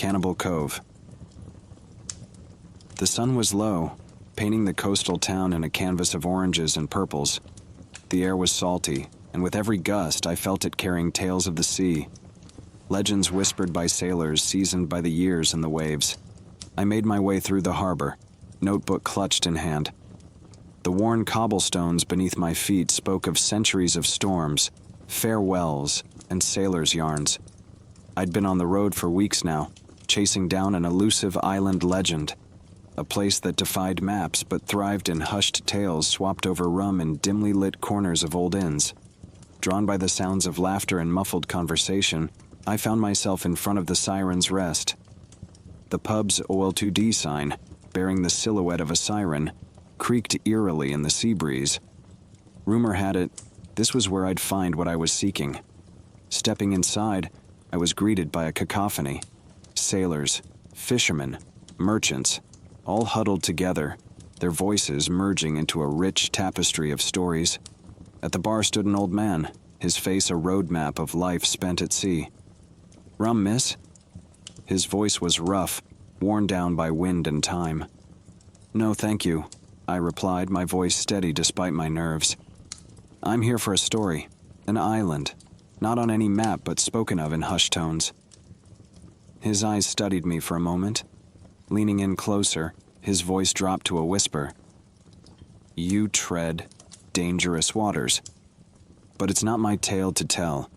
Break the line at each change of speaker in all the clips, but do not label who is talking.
Cannibal Cove. The sun was low, painting the coastal town in a canvas of oranges and purples. The air was salty, and with every gust I felt it carrying tales of the sea. Legends whispered by sailors seasoned by the years and the waves. I made my way through the harbor, notebook clutched in hand. The worn cobblestones beneath my feet spoke of centuries of storms, farewells, and sailors' yarns. I'd been on the road for weeks now, chasing down an elusive island legend, a place that defied maps but thrived in hushed tales swapped over rum in dimly lit corners of old inns. Drawn by the sounds of laughter and muffled conversation, I found myself in front of the Siren's Rest. The pub's OL2D sign, bearing the silhouette of a siren, creaked eerily in the sea breeze. Rumor had it, this was where I'd find what I was seeking. Stepping inside, I was greeted by a cacophony. Sailors, fishermen, merchants, all huddled together, their voices merging into a rich tapestry of stories. At the bar stood an old man, his face a roadmap of life spent at sea. "Rum, miss?" His voice was rough, worn down by wind and time. "No, thank you," I replied, my voice steady despite my nerves. "I'm here for a story, an island, not on any map but spoken of in hushed tones." His eyes studied me for a moment. Leaning in closer, his voice dropped to a whisper. "You tread dangerous waters. But it's not my tale to tell.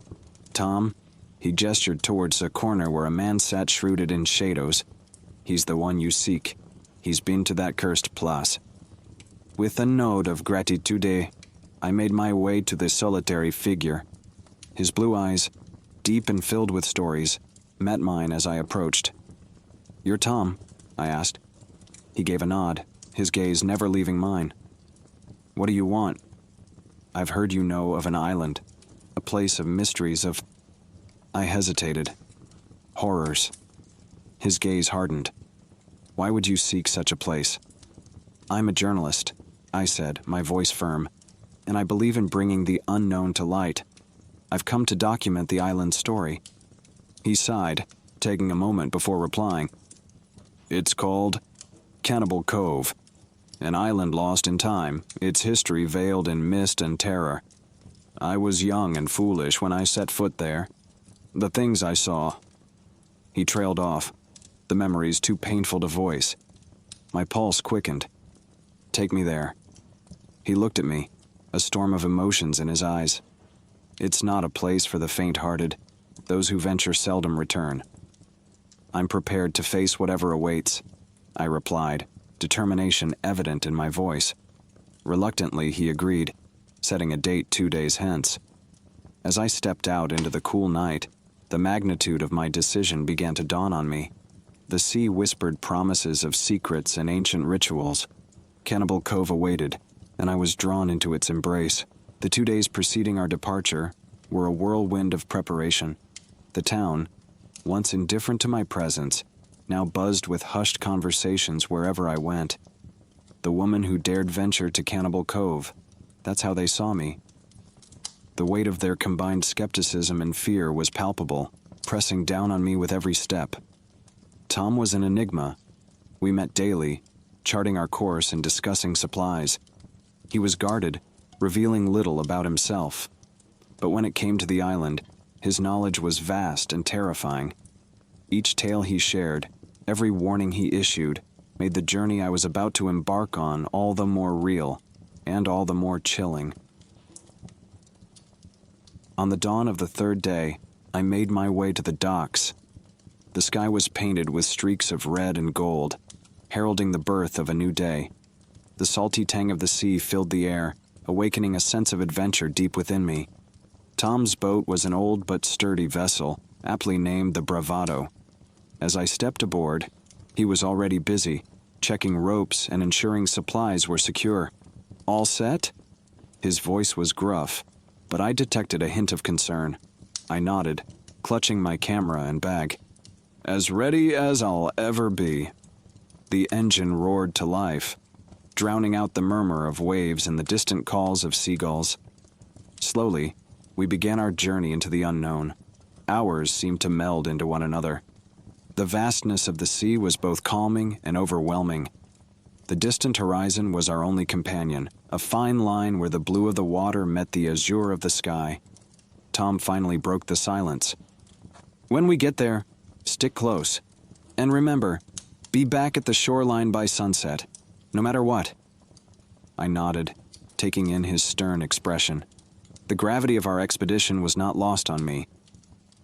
Tom," he gestured towards a corner where a man sat shrouded in shadows. "He's the one you seek. He's been to that cursed place." With a nod of gratitude, I made my way to the solitary figure. His blue eyes, deep and filled with stories, met mine as I approached. "You're Tom?" I asked. He gave a nod, his gaze never leaving mine. "What do you want?" "I've heard you know of an island, a place of mysteries of—" I hesitated. "Horrors." His gaze hardened. "Why would you seek such a place?" "I'm a journalist," I said, my voice firm, "and I believe in bringing the unknown to light. I've come to document the island's story." He sighed, taking a moment before replying. "It's called Cannibal Cove, an island lost in time, its history veiled in mist and terror. I was young and foolish when I set foot there. The things I saw—" He trailed off, the memories too painful to voice. My pulse quickened. "Take me there." He looked at me, a storm of emotions in his eyes. "It's not a place for the faint-hearted. Those who venture seldom return." "I'm prepared to face whatever awaits," I replied, determination evident in my voice. Reluctantly, he agreed, setting a date 2 days hence. As I stepped out into the cool night, the magnitude of my decision began to dawn on me. The sea whispered promises of secrets and ancient rituals. Cannibal Cove awaited, and I was drawn into its embrace. The 2 days preceding our departure were a whirlwind of preparation. The town, once indifferent to my presence, now buzzed with hushed conversations wherever I went. The woman who dared venture to Cannibal Cove, that's how they saw me. The weight of their combined skepticism and fear was palpable, pressing down on me with every step. Tom was an enigma. We met daily, charting our course and discussing supplies. He was guarded, revealing little about himself. But when it came to the island, his knowledge was vast and terrifying. Each tale he shared, every warning he issued, made the journey I was about to embark on all the more real, and all the more chilling. On the dawn of the 3rd day, I made my way to the docks. The sky was painted with streaks of red and gold, heralding the birth of a new day. The salty tang of the sea filled the air, awakening a sense of adventure deep within me. Tom's boat was an old but sturdy vessel, aptly named the Bravado. As I stepped aboard, he was already busy, checking ropes and ensuring supplies were secure. "All set?" His voice was gruff, but I detected a hint of concern. I nodded, clutching my camera and bag. "As ready as I'll ever be." The engine roared to life, drowning out the murmur of waves and the distant calls of seagulls. Slowly, we began our journey into the unknown. Hours seemed to meld into one another. The vastness of the sea was both calming and overwhelming. The distant horizon was our only companion, a fine line where the blue of the water met the azure of the sky. Tom finally broke the silence. "When we get there, stick close. And remember, be back at the shoreline by sunset, no matter what." I nodded, taking in his stern expression. The gravity of our expedition was not lost on me.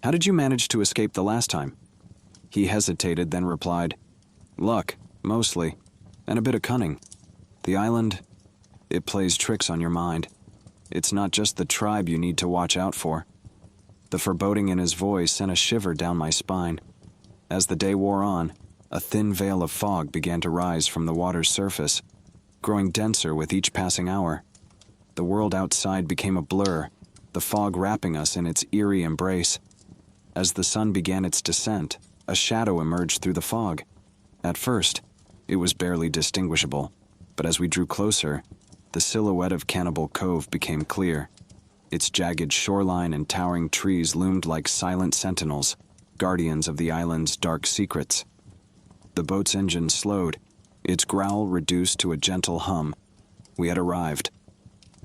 "How did you manage to escape the last time?" He hesitated, then replied, "Luck, mostly, and a bit of cunning. The island, it plays tricks on your mind. It's not just the tribe you need to watch out for." The foreboding in his voice sent a shiver down my spine. As the day wore on, a thin veil of fog began to rise from the water's surface, growing denser with each passing hour. The world outside became a blur, the fog wrapping us in its eerie embrace. As the sun began its descent, a shadow emerged through the fog. At first, it was barely distinguishable, but as we drew closer, the silhouette of Cannibal Cove became clear. Its jagged shoreline and towering trees loomed like silent sentinels, guardians of the island's dark secrets. The boat's engine slowed, its growl reduced to a gentle hum. We had arrived.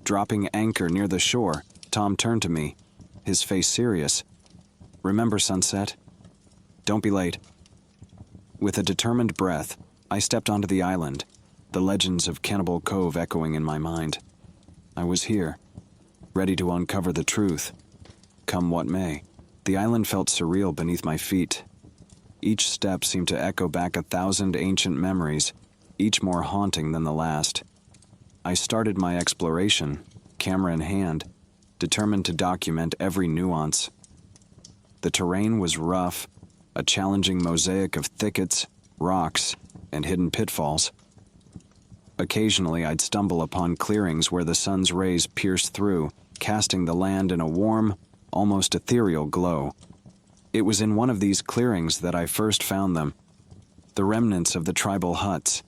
Dropping anchor near the shore, Tom turned to me, his face serious. "Remember sunset? Don't be late." With a determined breath, I stepped onto the island, the legends of Cannibal Cove echoing in my mind. I was here, ready to uncover the truth, come what may. The island felt surreal beneath my feet. Each step seemed to echo back 1,000 ancient memories, each more haunting than the last. I started my exploration, camera in hand, determined to document every nuance. The terrain was rough, a challenging mosaic of thickets, rocks, and hidden pitfalls. Occasionally, I'd stumble upon clearings where the sun's rays pierced through, casting the land in a warm, almost ethereal glow. It was in one of these clearings that I first found them, the remnants of the tribal huts.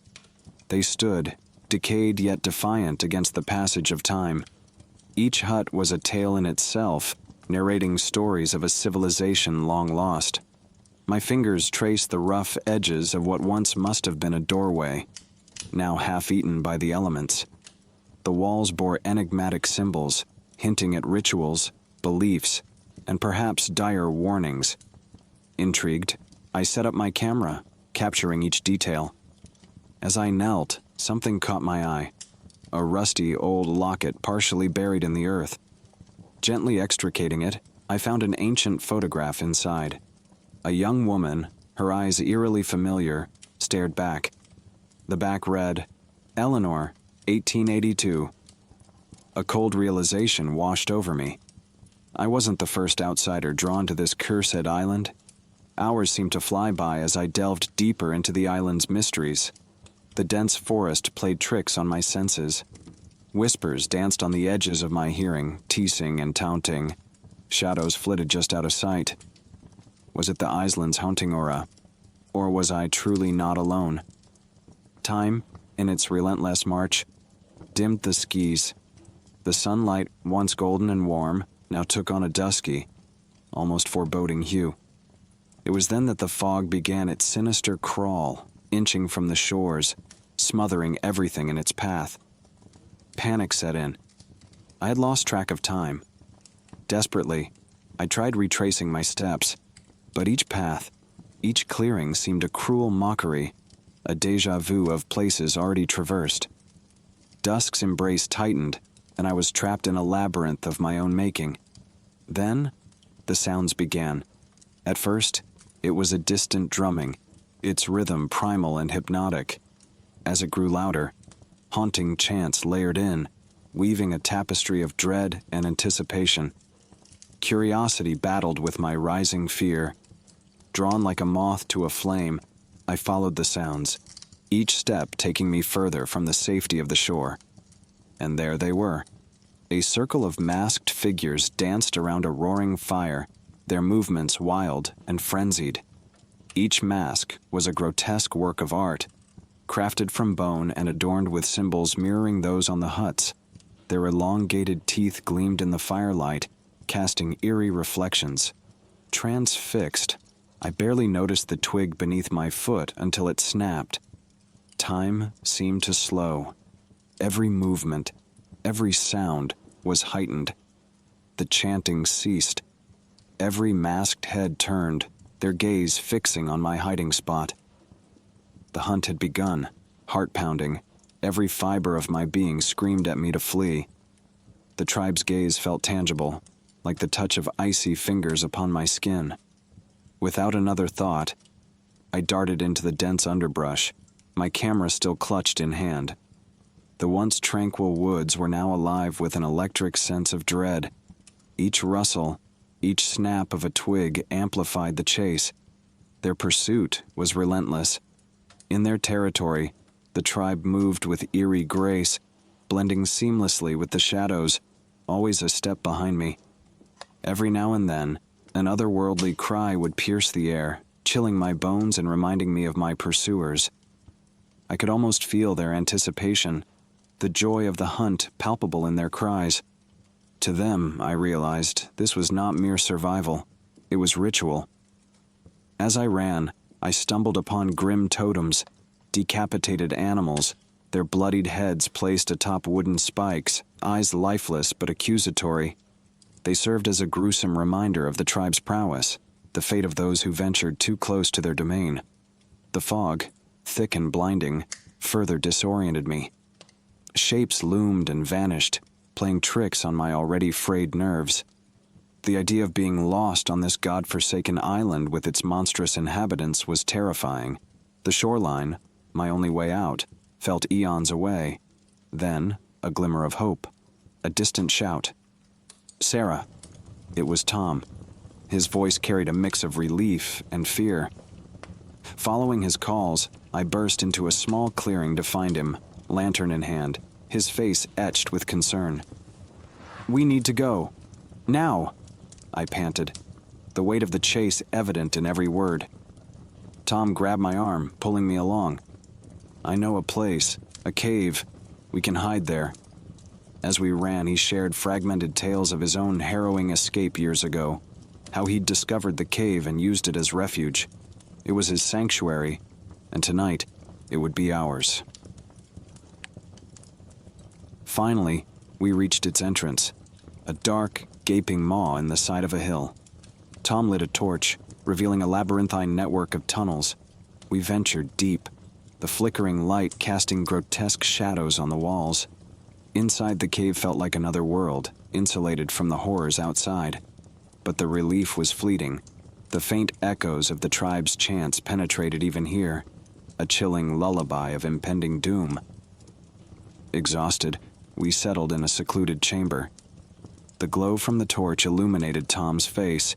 They stood, decayed yet defiant against the passage of time. Each hut was a tale in itself, narrating stories of a civilization long lost. My fingers traced the rough edges of what once must have been a doorway, now half-eaten by the elements. The walls bore enigmatic symbols, hinting at rituals, beliefs, and perhaps dire warnings. Intrigued, I set up my camera, capturing each detail. As I knelt, something caught my eye, a rusty old locket partially buried in the earth. Gently extricating it, I found an ancient photograph inside. A young woman, her eyes eerily familiar, stared back. The back read, "Eleanor, 1882. A cold realization washed over me. I wasn't the first outsider drawn to this cursed island. Hours seemed to fly by as I delved deeper into the island's mysteries. The dense forest played tricks on my senses. Whispers danced on the edges of my hearing, teasing and taunting. Shadows flitted just out of sight. Was it the island's haunting aura? Or was I truly not alone? Time, in its relentless march, dimmed the skies. The sunlight, once golden and warm, now took on a dusky, almost foreboding hue. It was then that the fog began its sinister crawl, inching from the shores, smothering everything in its path. Panic set in. I had lost track of time. Desperately, I tried retracing my steps, but each path, each clearing seemed a cruel mockery, a déjà vu of places already traversed. Dusk's embrace tightened, and I was trapped in a labyrinth of my own making. Then, the sounds began. At first, it was a distant drumming, its rhythm primal and hypnotic. As it grew louder, haunting chants layered in, weaving a tapestry of dread and anticipation. Curiosity battled with my rising fear. Drawn like a moth to a flame, I followed the sounds, each step taking me further from the safety of the shore. And there they were. A circle of masked figures danced around a roaring fire, their movements wild and frenzied. Each mask was a grotesque work of art, crafted from bone and adorned with symbols mirroring those on the huts. Their elongated teeth gleamed in the firelight, casting eerie reflections. Transfixed, I barely noticed the twig beneath my foot until it snapped. Time seemed to slow. Every movement, every sound was heightened. The chanting ceased. Every masked head turned, their gaze fixing on my hiding spot. The hunt had begun, heart-pounding. Every fiber of my being screamed at me to flee. The tribe's gaze felt tangible, like the touch of icy fingers upon my skin. Without another thought, I darted into the dense underbrush, my camera still clutched in hand. The once tranquil woods were now alive with an electric sense of dread. Each rustle, each snap of a twig amplified the chase. Their pursuit was relentless. In their territory, the tribe moved with eerie grace, blending seamlessly with the shadows, always a step behind me. Every now and then, an otherworldly cry would pierce the air, chilling my bones and reminding me of my pursuers. I could almost feel their anticipation, the joy of the hunt palpable in their cries. To them, I realized, this was not mere survival. It was ritual. As I ran, I stumbled upon grim totems, decapitated animals, their bloodied heads placed atop wooden spikes, eyes lifeless but accusatory. They served as a gruesome reminder of the tribe's prowess, the fate of those who ventured too close to their domain. The fog, thick and blinding, further disoriented me. Shapes loomed and vanished, playing tricks on my already frayed nerves. The idea of being lost on this god-forsaken island with its monstrous inhabitants was terrifying. The shoreline, my only way out, felt eons away. Then, a glimmer of hope. A distant shout. "Sarah." It was Tom. His voice carried a mix of relief and fear. Following his calls, I burst into a small clearing to find him, lantern in hand, his face etched with concern. "We need to go. Now," I panted, the weight of the chase evident in every word. Tom grabbed my arm, pulling me along. "I know a place, a cave. We can hide there." As we ran, he shared fragmented tales of his own harrowing escape years ago, how he'd discovered the cave and used it as refuge. It was his sanctuary, and tonight, it would be ours. Finally, we reached its entrance, a dark, gaping maw in the side of a hill. Tom lit a torch, revealing a labyrinthine network of tunnels. We ventured deep, the flickering light casting grotesque shadows on the walls. Inside the cave felt like another world, insulated from the horrors outside. But the relief was fleeting. The faint echoes of the tribe's chants penetrated even here, a chilling lullaby of impending doom. Exhausted, we settled in a secluded chamber. The glow from the torch illuminated Tom's face,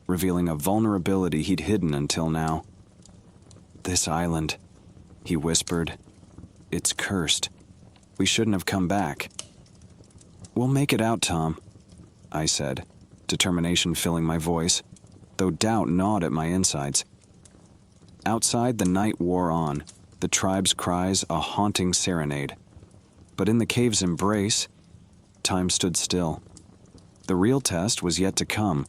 revealing a vulnerability he'd hidden until now. "This island," he whispered. "It's cursed. We shouldn't have come back." "We'll make it out, Tom," I said, determination filling my voice, though doubt gnawed at my insides. Outside, the night wore on, the tribe's cries a haunting serenade. But in the cave's embrace, time stood still. The real test was yet to come.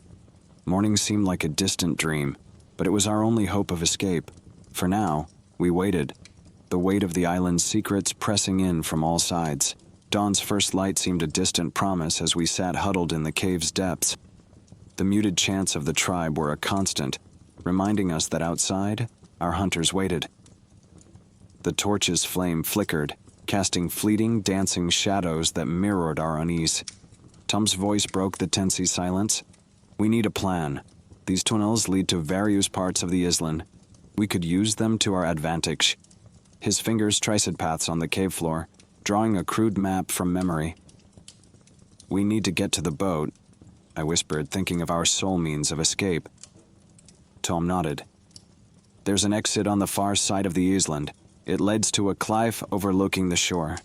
Morning seemed like a distant dream, but it was our only hope of escape. For now, we waited, the weight of the island's secrets pressing in from all sides. Dawn's first light seemed a distant promise as we sat huddled in the cave's depths. The muted chants of the tribe were a constant, reminding us that outside, our hunters waited. The torch's flame flickered, casting fleeting, dancing shadows that mirrored our unease. Tom's voice broke the tensy silence. "We need a plan. These tunnels lead to various parts of the island. We could use them to our advantage." His fingers traced paths on the cave floor, drawing a crude map from memory. "We need to get to the boat," I whispered, thinking of our sole means of escape. Tom nodded. "There's an exit on the far side of the island. It leads to a cliff overlooking the shore.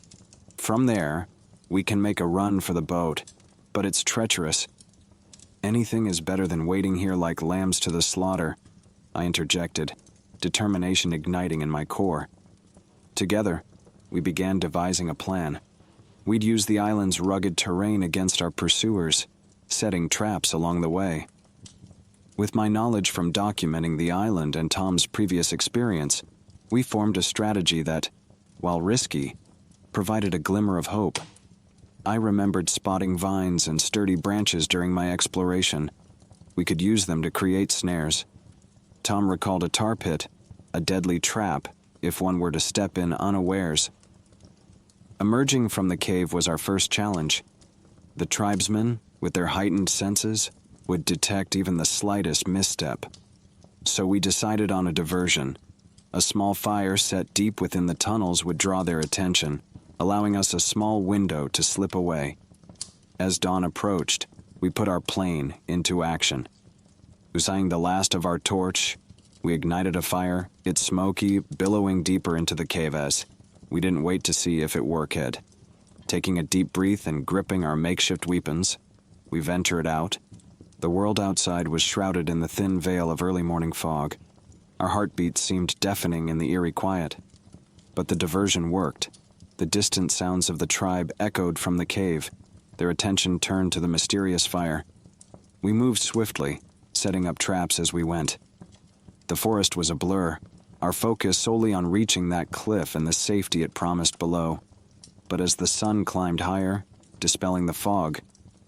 From there, we can make a run for the boat, but it's treacherous." "Anything is better than waiting here like lambs to the slaughter," I interjected, determination igniting in my core. Together, we began devising a plan. We'd use the island's rugged terrain against our pursuers, setting traps along the way. With my knowledge from documenting the island and Tom's previous experience, we formed a strategy that, while risky, provided a glimmer of hope. I remembered spotting vines and sturdy branches during my exploration. We could use them to create snares. Tom recalled a tar pit, a deadly trap if one were to step in unawares. Emerging from the cave was our first challenge. The tribesmen, with their heightened senses, would detect even the slightest misstep. So we decided on a diversion. A small fire set deep within the tunnels would draw their attention, allowing us a small window to slip away. As dawn approached, we put our plane into action. Using the last of our torch, we ignited a fire, its smoky, billowing deeper into the cave as we didn't wait to see if it worked. Taking a deep breath and gripping our makeshift weapons, we ventured out. The world outside was shrouded in the thin veil of early morning fog. Our heartbeats seemed deafening in the eerie quiet. But the diversion worked. The distant sounds of the tribe echoed from the cave. Their attention turned to the mysterious fire. We moved swiftly, setting up traps as we went. The forest was a blur, our focus solely on reaching that cliff and the safety it promised below. But as the sun climbed higher, dispelling the fog,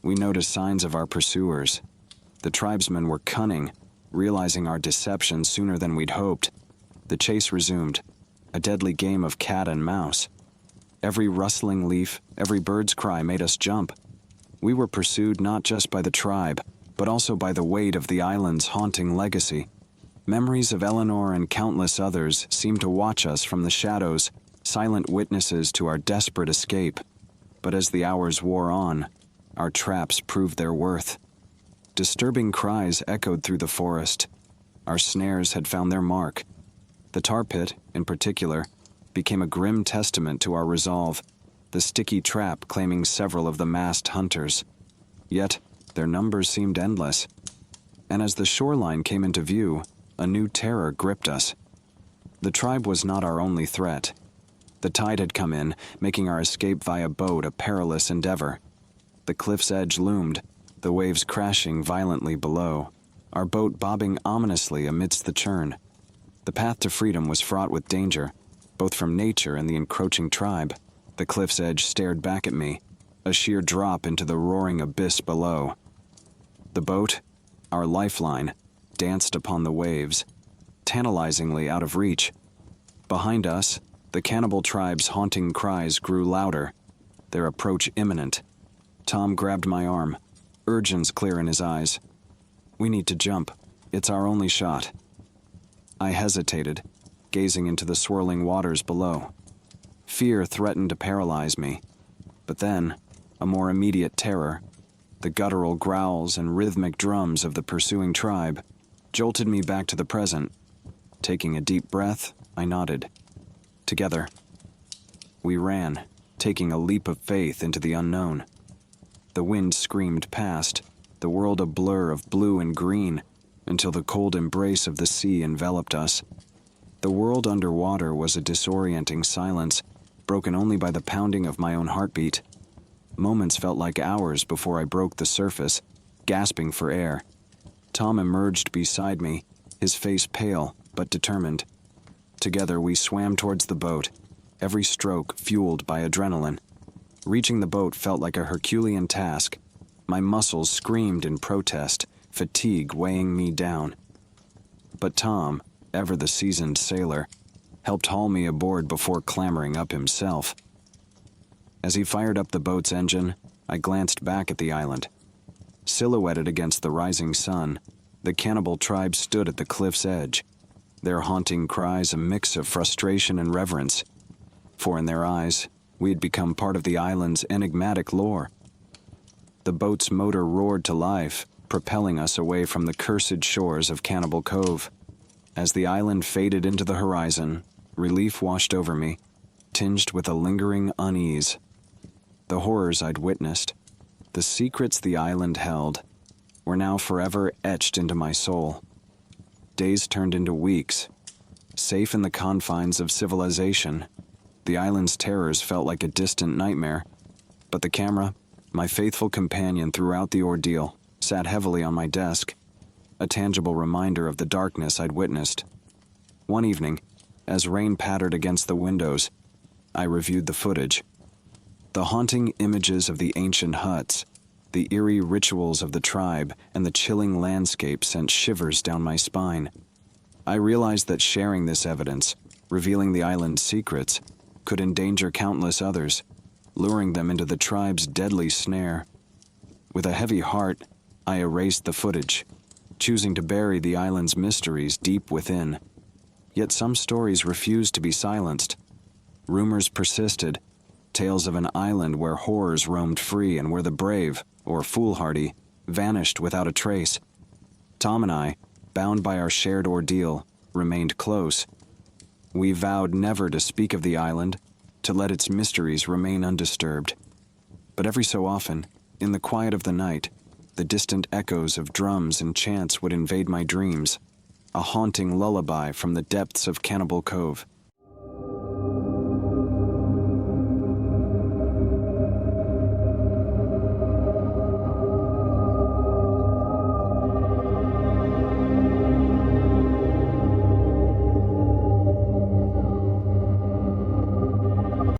we noticed signs of our pursuers. The tribesmen were cunning, realizing our deception sooner than we'd hoped. The chase resumed, a deadly game of cat and mouse. Every rustling leaf, every bird's cry made us jump. We were pursued not just by the tribe, but also by the weight of the island's haunting legacy. Memories of Eleanor and countless others seemed to watch us from the shadows, silent witnesses to our desperate escape. But as the hours wore on, our traps proved their worth. Disturbing cries echoed through the forest. Our snares had found their mark. The tar pit, in particular, became a grim testament to our resolve, the sticky trap claiming several of the masked hunters. Yet, their numbers seemed endless. And as the shoreline came into view, a new terror gripped us. The tribe was not our only threat. The tide had come in, making our escape via boat a perilous endeavor. The cliff's edge loomed, the waves crashing violently below, our boat bobbing ominously amidst the churn. The path to freedom was fraught with danger, both from nature and the encroaching tribe. The cliff's edge stared back at me, a sheer drop into the roaring abyss below. The boat, our lifeline, danced upon the waves, tantalizingly out of reach. Behind us, the cannibal tribe's haunting cries grew louder, their approach imminent. Tom grabbed my arm, urgence clear in his eyes. We need to jump. It's our only shot. I hesitated, gazing into the swirling waters below. Fear threatened to paralyze me. But then, a more immediate terror, the guttural growls and rhythmic drums of the pursuing tribe, jolted me back to the present. Taking a deep breath, I nodded. Together, we ran, taking a leap of faith into the unknown. The wind screamed past, the world a blur of blue and green, until the cold embrace of the sea enveloped us. The world underwater was a disorienting silence, broken only by the pounding of my own heartbeat. Moments felt like hours before I broke the surface, gasping for air. Tom emerged beside me, his face pale but determined. Together we swam towards the boat, every stroke fueled by adrenaline. Reaching the boat felt like a Herculean task. My muscles screamed in protest, fatigue weighing me down. But Tom, ever the seasoned sailor, helped haul me aboard before clambering up himself. As he fired up the boat's engine, I glanced back at the island. Silhouetted against the rising sun, the cannibal tribe stood at the cliff's edge, their haunting cries a mix of frustration and reverence. For in their eyes, we had become part of the island's enigmatic lore. The boat's motor roared to life, propelling us away from the cursed shores of Cannibal Cove. As the island faded into the horizon, relief washed over me, tinged with a lingering unease. The horrors I'd witnessed, the secrets the island held, were now forever etched into my soul. Days turned into weeks. Safe in the confines of civilization, the island's terrors felt like a distant nightmare. But the camera, my faithful companion throughout the ordeal, sat heavily on my desk. a tangible reminder of the darkness I'd witnessed. One evening, as rain pattered against the windows, I reviewed the footage. The haunting images of the ancient huts, the eerie rituals of the tribe, and the chilling landscape sent shivers down my spine. I realized that sharing this evidence, revealing the island's secrets, could endanger countless others, luring them into the tribe's deadly snare. With a heavy heart, I erased the footage, choosing to bury the island's mysteries deep within. Yet some stories refused to be silenced. Rumors persisted, tales of an island where horrors roamed free and where the brave, or foolhardy, vanished without a trace. Tom and I, bound by our shared ordeal, remained close. We vowed never to speak of the island, to let its mysteries remain undisturbed. But every so often, in the quiet of the night, the distant echoes of drums and chants would invade my dreams, a haunting lullaby from the depths of Cannibal Cove.